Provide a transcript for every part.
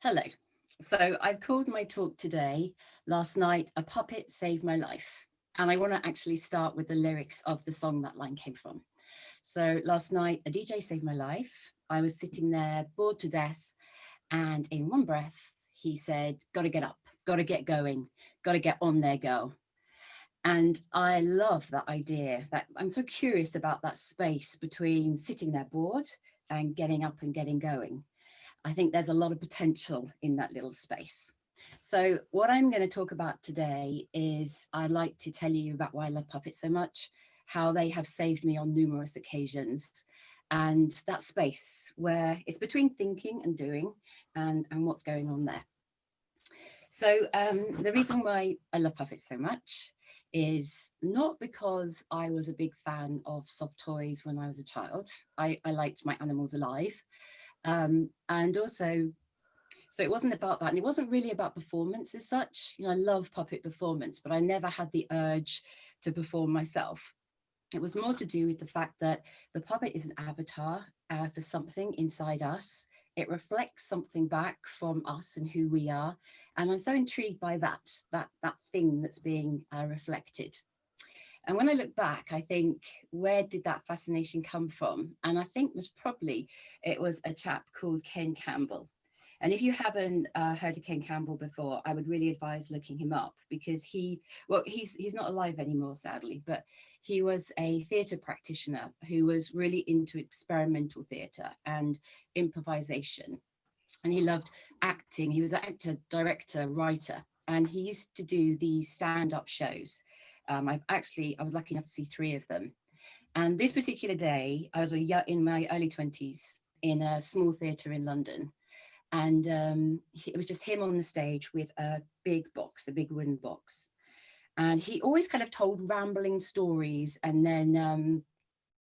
Hello. So I've called my talk today, last night, A Puppet Saved My Life. And I want to actually start with the lyrics of the song that line came from. So last night, a DJ saved my life. I was sitting there bored to death. And in one breath, he said, gotta get up, gotta get going, gotta get on there, girl. And I love that idea. That I'm so curious about that space between sitting there bored and getting up and getting going. I think there's a lot of potential in that little space. So what I'm going to talk about today is I'd like to tell you about why I love puppets so much, how they have saved me on numerous occasions, and that space where it's between thinking and doing and what's going on there. So the reason why I love puppets so much is not because I was a big fan of soft toys when I was a child. I liked my animals alive. And also, so it wasn't about that. And it wasn't really about performance as such. You know, I love puppet performance, but I never had the urge to perform myself. It was more to do with the fact that the puppet is an avatar for something inside us. It reflects something back from us and who we are. And I'm so intrigued by that thing that's being reflected. And when I look back, I think, where did that fascination come from? And I think it was a chap called Ken Campbell. And if you haven't heard of Ken Campbell before, I would really advise looking him up because he's not alive anymore, sadly, but he was a theatre practitioner who was really into experimental theatre and improvisation. And he loved acting. He was an actor, director, writer, and he used to do these stand-up shows. I was lucky enough to see three of them. And this particular day, I was in my early 20s in a small theatre in London. And it was just him on the stage with a big box, a big wooden box. And he always kind of told rambling stories, and then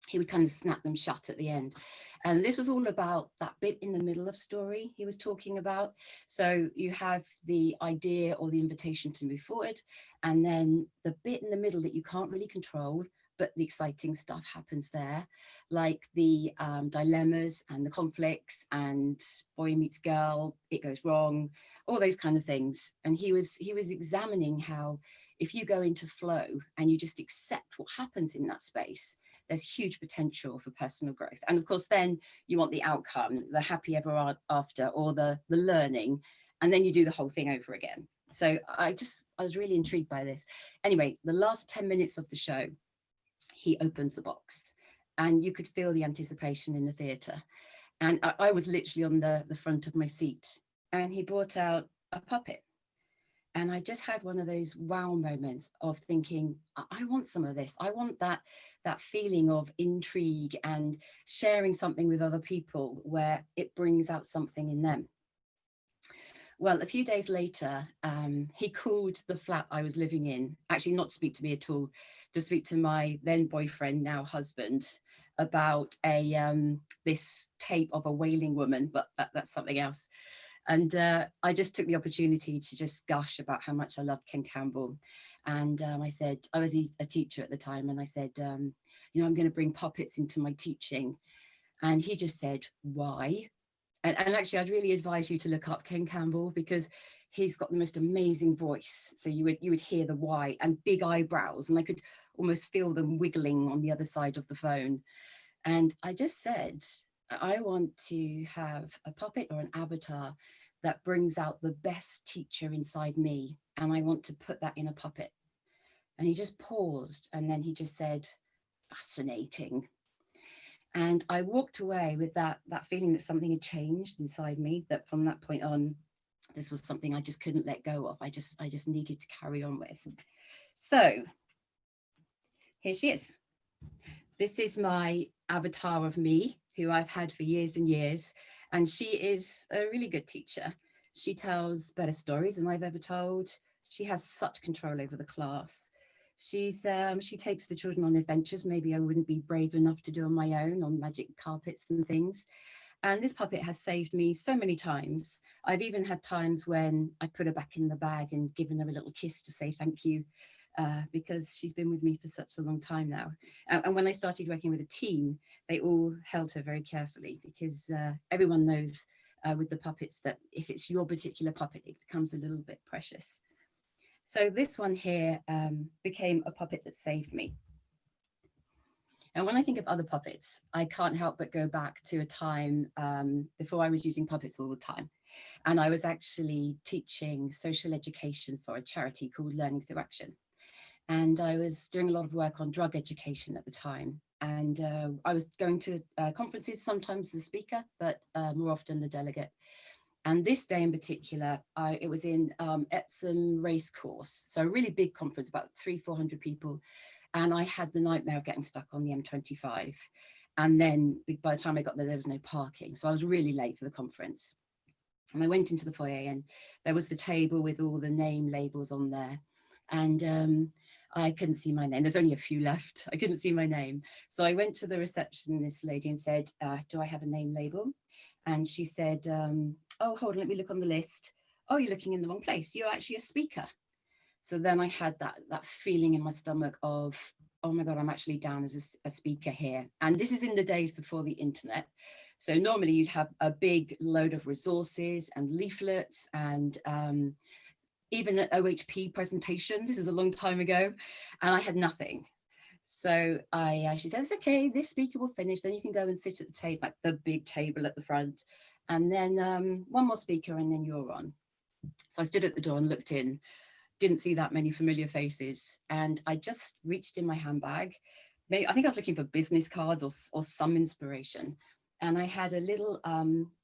he would kind of snap them shut at the end. And this was all about that bit in the middle of story he was talking about. So you have the idea or the invitation to move forward, and then the bit in the middle that you can't really control, but the exciting stuff happens there, like the dilemmas and the conflicts and boy meets girl, it goes wrong, all those kind of things. And he was examining how if you go into flow and you just accept what happens in that space, there's huge potential for personal growth. And of course, then you want the outcome, the happy ever after, or the learning, and then you do the whole thing over again. So I was really intrigued by this. Anyway, the last 10 minutes of the show, he opens the box and you could feel the anticipation in the theatre. And I was literally on the front of my seat, and he brought out a puppet. And I just had one of those wow moments of thinking, I want some of this. I want that feeling of intrigue and sharing something with other people where it brings out something in them. Well, a few days later, he called the flat I was living in, actually not to speak to me at all, to speak to my then boyfriend, now husband, about this tape of a wailing woman, but that's something else. And I just took the opportunity to just gush about how much I loved Ken Campbell. And I said, I was a teacher at the time, and I said, I'm going to bring puppets into my teaching. And he just said, why? And actually, I'd really advise you to look up Ken Campbell because he's got the most amazing voice. So you would hear the why and big eyebrows, and I could almost feel them wiggling on the other side of the phone. And I just said, I want to have a puppet or an avatar that brings out the best teacher inside me, and I want to put that in a puppet. And he just paused, and then he just said, fascinating. And I walked away with that feeling that something had changed inside me, that from that point on, this was something I just couldn't let go of. I just needed to carry on with. So here she is. This is my avatar of me, who I've had for years and years. And she is a really good teacher. She tells better stories than I've ever told. She has such control over the class. She takes the children on adventures maybe I wouldn't be brave enough to do on my own, on magic carpets and things. And this puppet has saved me so many times. I've even had times when I put her back in the bag and given her a little kiss to say thank you, because she's been with me for such a long time now. And when I started working with a team, they all held her very carefully because everyone knows with the puppets, that if it's your particular puppet, it becomes a little bit precious. So this one here became a puppet that saved me. And when I think of other puppets, I can't help but go back to a time before I was using puppets all the time. And I was actually teaching social education for a charity called Learning Through Action. And I was doing a lot of work on drug education at the time. And I was going to conferences, sometimes the speaker, but more often the delegate. And this day in particular, it was in Epsom Racecourse. So a really big conference, about 300-400 people. And I had the nightmare of getting stuck on the M25. And then by the time I got there, there was no parking. So I was really late for the conference. And I went into the foyer and there was the table with all the name labels on there. And I couldn't see my name. There's only a few left. I couldn't see my name. So I went to the receptionist lady and said, do I have a name label? And she said, oh, hold on, let me look on the list. Oh, you're looking in the wrong place. You're actually a speaker. So then I had that feeling in my stomach of, oh my God, I'm actually down as a speaker here. And this is in the days before the internet. So normally you'd have a big load of resources and leaflets and even an OHP presentation. This is a long time ago, and I had nothing. So she said, it's okay, this speaker will finish, then you can go and sit at the table, like the big table at the front, and then one more speaker and then you're on. So I stood at the door and looked in, didn't see that many familiar faces, and I just reached in my handbag. Maybe, I think I was looking for business cards or some inspiration. And I had a little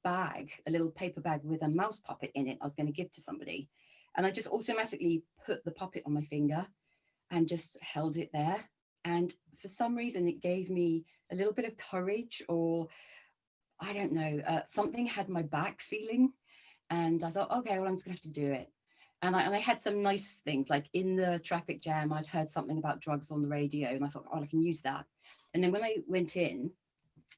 bag, a little paper bag with a mouse puppet in it I was going to give to somebody. And I just automatically put the puppet on my finger and just held it there. And for some reason, it gave me a little bit of courage, or I don't know, something had my back feeling. And I thought, okay, well, I'm just gonna have to do it. And I had some nice things, like in the traffic jam, I'd heard something about drugs on the radio, and I thought, oh, I can use that. And then when I went in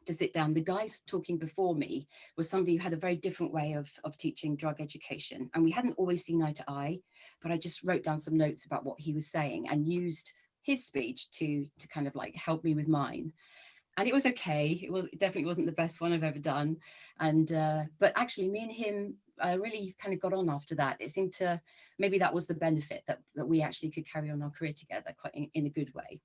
to sit down, the guy talking before me was somebody who had a very different way of teaching drug education. And we hadn't always seen eye to eye, but I just wrote down some notes about what he was saying and used his speech to kind of like help me with mine. And it was okay. It definitely wasn't the best one I've ever done. And but actually me and him really kind of got on after that. It seemed to, maybe that was the benefit, that we actually could carry on our career together quite in a good way.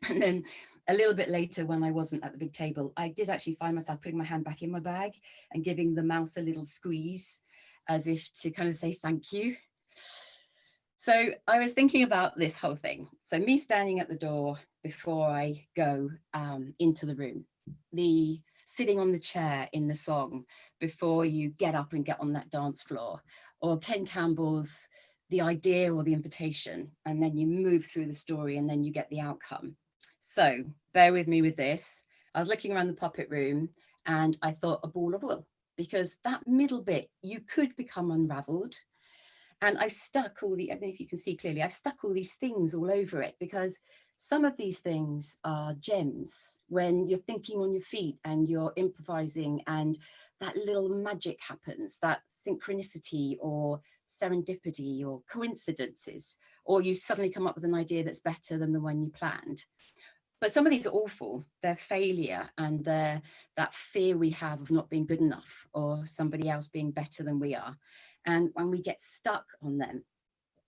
And then a little bit later, when I wasn't at the big table, I did actually find myself putting my hand back in my bag and giving the mouse a little squeeze, as if to kind of say thank you. So I was thinking about this whole thing. So me standing at the door before I go into the room, the sitting on the chair in the song before you get up and get on that dance floor, or Ken Campbell's the idea or the invitation, and then you move through the story and then you get the outcome. So bear with me with this. I was looking around the puppet room and I thought a ball of wool, because that middle bit, you could become unraveled. And I stuck all the, I don't know if you can see clearly, I stuck all these things all over it, because some of these things are gems when you're thinking on your feet and you're improvising and that little magic happens, that synchronicity or serendipity or coincidences, or you suddenly come up with an idea that's better than the one you planned. But some of these are awful. They're failure, and they're that fear we have of not being good enough or somebody else being better than we are. And when we get stuck on them,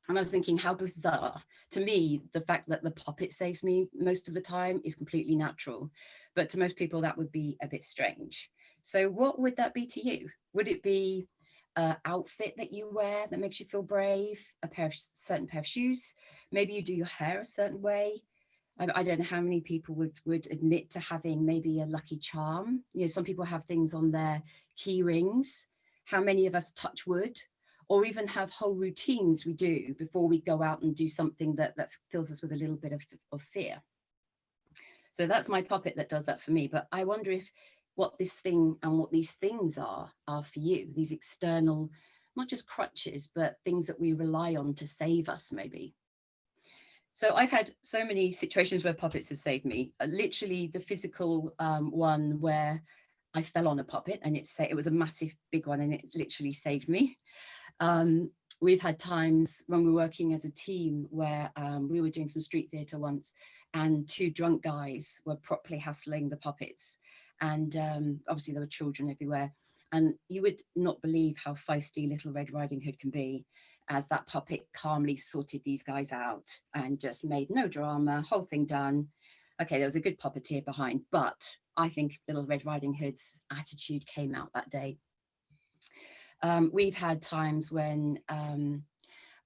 and I was thinking how bizarre. To me, the fact that the puppet saves me most of the time is completely natural. But to most people, that would be a bit strange. So what would that be to you? Would it be an outfit that you wear that makes you feel brave, a certain pair of shoes? Maybe you do your hair a certain way. I don't know how many people would admit to having maybe a lucky charm. You know, some people have things on their key rings. How many of us touch wood, or even have whole routines we do before we go out and do something that fills us with a little bit of fear? So that's my puppet that does that for me. But I wonder if what this thing and what these things are for you, these external, not just crutches, but things that we rely on to save us maybe. So I've had so many situations where puppets have saved me. Literally the physical one where I fell on a puppet and it was a massive big one and it literally saved me. We've had times when we're working as a team where we were doing some street theatre once, and two drunk guys were properly hassling the puppets. And obviously there were children everywhere. And you would not believe how feisty Little Red Riding Hood can be, as that puppet calmly sorted these guys out and just made no drama, whole thing done. Okay, there was a good puppeteer behind, but I think Little Red Riding Hood's attitude came out that day. We've had times when,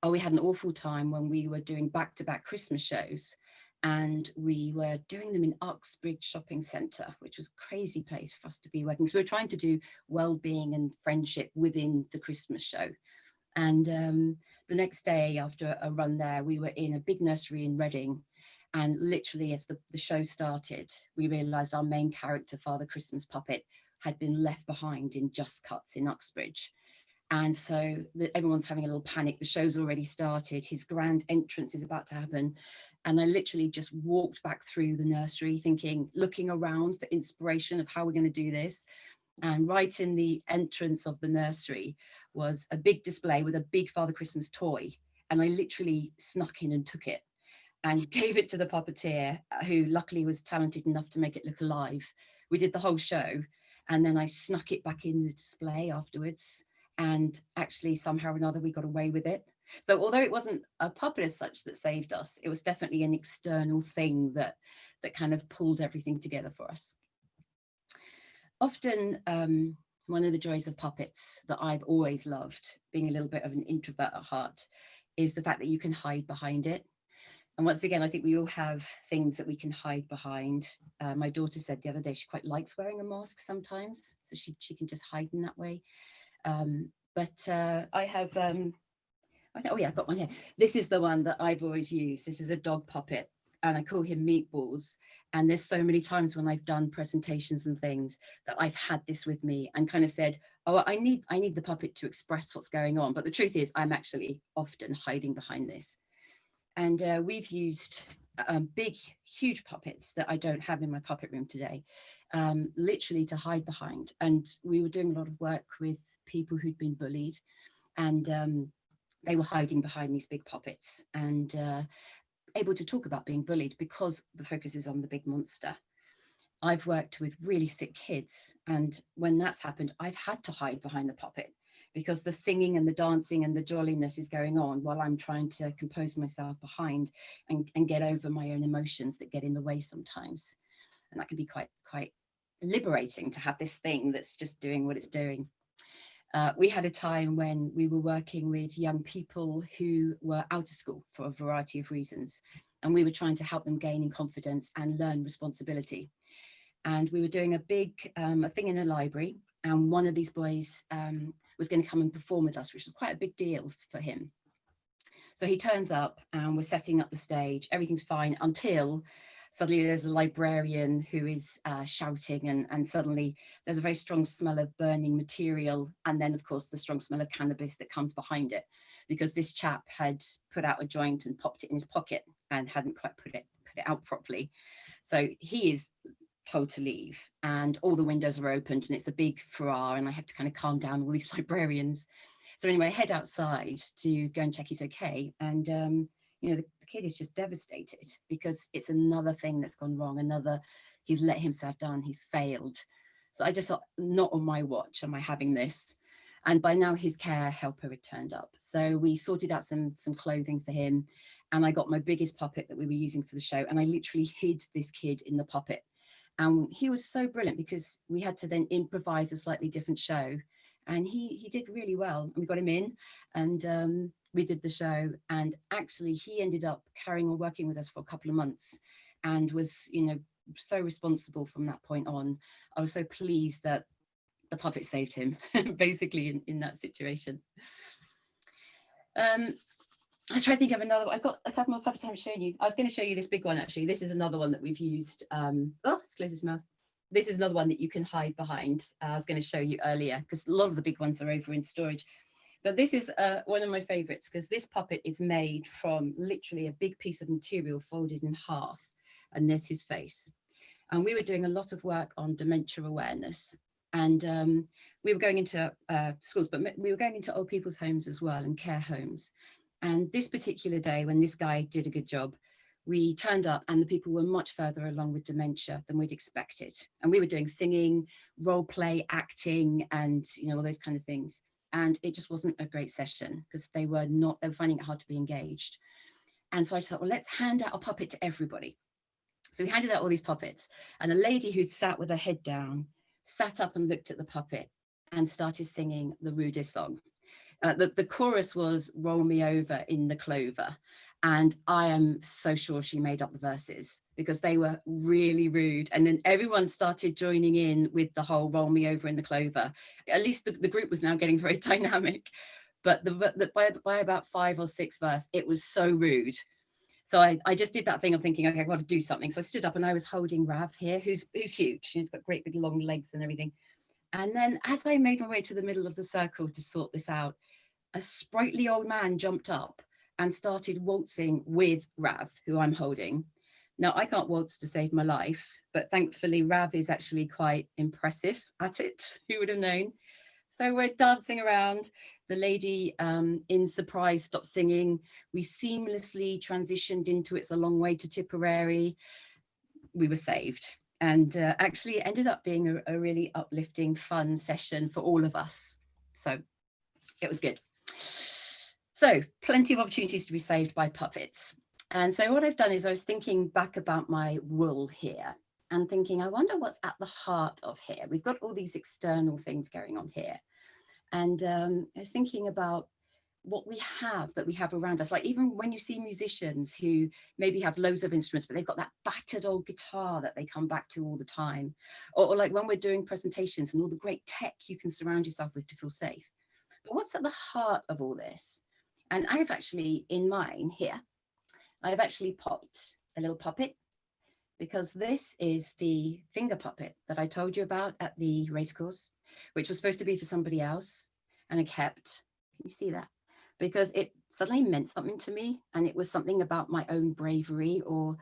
we had an awful time when we were doing back-to-back Christmas shows, and we were doing them in Uxbridge Shopping Centre, which was a crazy place for us to be working. So we were trying to do well-being and friendship within the Christmas show. And the next day after a run there, we were in a big nursery in Reading. And literally as the show started, we realised our main character, Father Christmas Puppet, had been left behind in Just Cuts in Uxbridge. And so everyone's having a little panic. The show's already started. His grand entrance is about to happen. And I literally just walked back through the nursery thinking, looking around for inspiration of how we're going to do this. And right in the entrance of the nursery was a big display with a big Father Christmas toy. And I literally snuck in and took it and gave it to the puppeteer, who luckily was talented enough to make it look alive. We did the whole show. And then I snuck it back in the display afterwards. And actually, somehow or another, we got away with it. So although it wasn't a puppet as such that saved us, it was definitely an external thing that kind of pulled everything together for us. Often, one of the joys of puppets that I've always loved, being a little bit of an introvert at heart, is the fact that you can hide behind it. And once again, I think we all have things that we can hide behind. My daughter said the other day she quite likes wearing a mask sometimes, so she can just hide in that way. I have, oh yeah, I've got one here. This is the one that I've always used. This is a dog puppet, and I call him Meatballs. And there's so many times when I've done presentations and things that I've had this with me and kind of said, oh, I need the puppet to express what's going on. But the truth is, I'm actually often hiding behind this. And we've used big, huge puppets that I don't have in my puppet room today, literally to hide behind. And we were doing a lot of work with people who'd been bullied, and they were hiding behind these big puppets and able to talk about being bullied because the focus is on the big monster. I've worked with really sick kids, and when that's happened, I've had to hide behind the puppet because the singing and the dancing and the jolliness is going on while I'm trying to compose myself behind and get over my own emotions that get in the way sometimes. And that can be quite liberating to have this thing that's just doing what it's doing. We had a time when we were working with young people who were out of school for a variety of reasons, and we were trying to help them gain in confidence and learn responsibility. And we were doing a big a thing in a library, and one of these boys was going to come and perform with us, which was quite a big deal for him. So he turns up and we're setting up the stage. Everything's fine until suddenly there's a librarian who is shouting, and suddenly there's a very strong smell of burning material. And then, of course, the strong smell of cannabis that comes behind it, because this chap had put out a joint and popped it in his pocket and hadn't quite put it out properly. So he is told to leave, and all the windows are opened, and it's a big furore, and I have to kind of calm down all these librarians. So anyway, I head outside to go and check he's okay. And the kid is just devastated because it's another thing that's gone wrong. He's let himself down, he's failed. So I just thought, not on my watch am I having this. And by now his care helper had turned up. So we sorted out some clothing for him, and I got my biggest puppet that we were using for the show, and I literally hid this kid in the puppet. And he was so brilliant because we had to then improvise a slightly different show. And he did really well. And we got him in, and we did the show. And actually, he ended up carrying on working with us for a couple of months and was, so responsible from that point on. I was so pleased that the puppet saved him, basically, in that situation. I was trying to think of another one. I've got a couple more puppets I haven't shown you. I was going to show you this big one, actually. This is another one that we've used. Let's close his mouth. This is another one that you can hide behind. I was going to show you earlier because a lot of the big ones are over in storage. But this is one of my favorites because this puppet is made from literally a big piece of material folded in half. And there's his face. And we were doing a lot of work on dementia awareness. And we were going into schools, but we were going into old people's homes as well and care homes. And this particular day, when this guy did a good job, we turned up and the people were much further along with dementia than we'd expected. And we were doing singing, role play, acting, and all those kind of things. And it just wasn't a great session because they were finding it hard to be engaged. And so I just thought, well, let's hand out a puppet to everybody. So we handed out all these puppets, and a lady who'd sat with her head down sat up and looked at the puppet and started singing the rudest song. The chorus was "Roll Me Over in the Clover." And I am so sure she made up the verses because they were really rude. And then everyone started joining in with the whole "roll me over in the clover." At least the group was now getting very dynamic. But by about 5 or 6 verse, it was so rude. So I just did that thing of thinking, okay, I've got to do something. So I stood up and I was holding Rav here, who's huge. He's got great big long legs and everything. And then as I made my way to the middle of the circle to sort this out, a sprightly old man jumped up and started waltzing with Rav, who I'm holding. Now, I can't waltz to save my life, but thankfully Rav is actually quite impressive at it. Who would have known? So we're dancing around. The lady in surprise stopped singing. We seamlessly transitioned into It's a Long Way to Tipperary. We were saved. And actually it ended up being a really uplifting, fun session for all of us. So it was good. So plenty of opportunities to be saved by puppets. And so what I've done is I was thinking back about my wool here and thinking, I wonder what's at the heart of here. We've got all these external things going on here. And I was thinking about what we have around us. Like even when you see musicians who maybe have loads of instruments, but they've got that battered old guitar that they come back to all the time. Or like when we're doing presentations and all the great tech you can surround yourself with to feel safe. But what's at the heart of all this? And I've actually, in mine here, I've actually popped a little puppet because this is the finger puppet that I told you about at the racecourse, which was supposed to be for somebody else. And I kept, can you see that? Because it suddenly meant something to me. And it was something about my own bravery or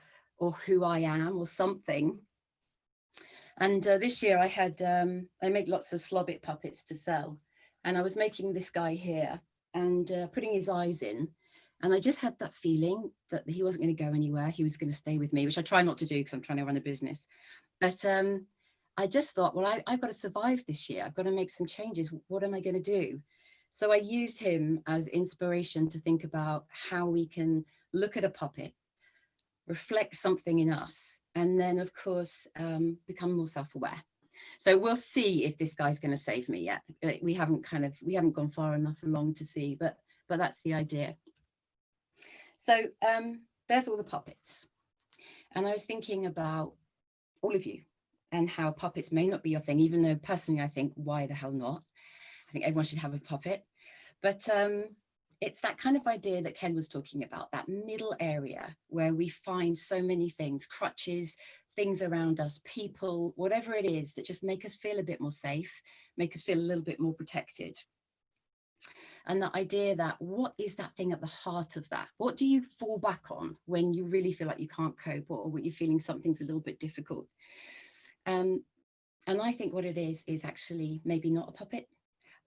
who I am or something. And this year I had, I made lots of slobbit puppets to sell. And I was making this guy here and putting his eyes in. And I just had that feeling that he wasn't going to go anywhere. He was going to stay with me, which I try not to do because I'm trying to run a business. But I just thought, well, I've got to survive this year. I've got to make some changes. What am I going to do? So I used him as inspiration to think about how we can look at a puppet, reflect something in us, and then, of course, become more self-aware. So we'll see if this guy's going to save me yet. We haven't gone far enough along to see, but that's the idea. So there's all the puppets. And I was thinking about all of you and how puppets may not be your thing, even though personally I think, why the hell not? I think everyone should have a puppet. But it's that kind of idea that Ken was talking about, that middle area where we find so many things, crutches, things around us, people, whatever it is that just make us feel a bit more safe, make us feel a little bit more protected. And the idea that what is that thing at the heart of that? What do you fall back on when you really feel like you can't cope or when you're feeling something's a little bit difficult? And I think what it is actually maybe not a puppet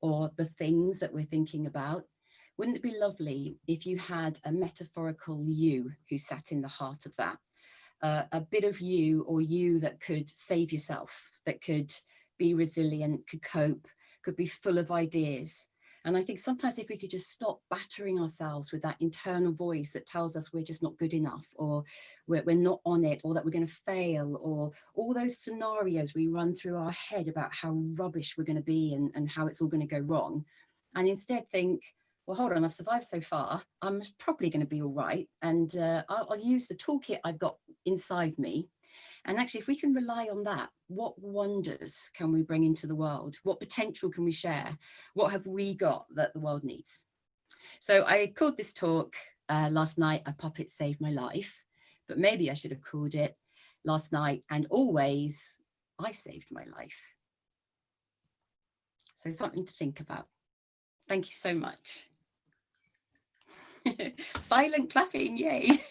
or the things that we're thinking about. Wouldn't it be lovely if you had a metaphorical you who sat in the heart of that? A bit of you or you that could save yourself, that could be resilient, could cope, could be full of ideas. And I think sometimes if we could just stop battering ourselves with that internal voice that tells us we're just not good enough, or we're not on it, or that we're going to fail, or all those scenarios we run through our head about how rubbish we're going to be and how it's all going to go wrong. And instead think, well, hold on, I've survived so far. I'm probably going to be all right. And I'll use the toolkit I've got inside me. And actually, if we can rely on that, what wonders can we bring into the world? What potential can we share? What have we got that the world needs? So I called this talk last night, A Puppet Saved My Life, but maybe I should have called it Last Night and Always I Saved My Life. So something to think about. Thank you so much. Silent clapping, yay.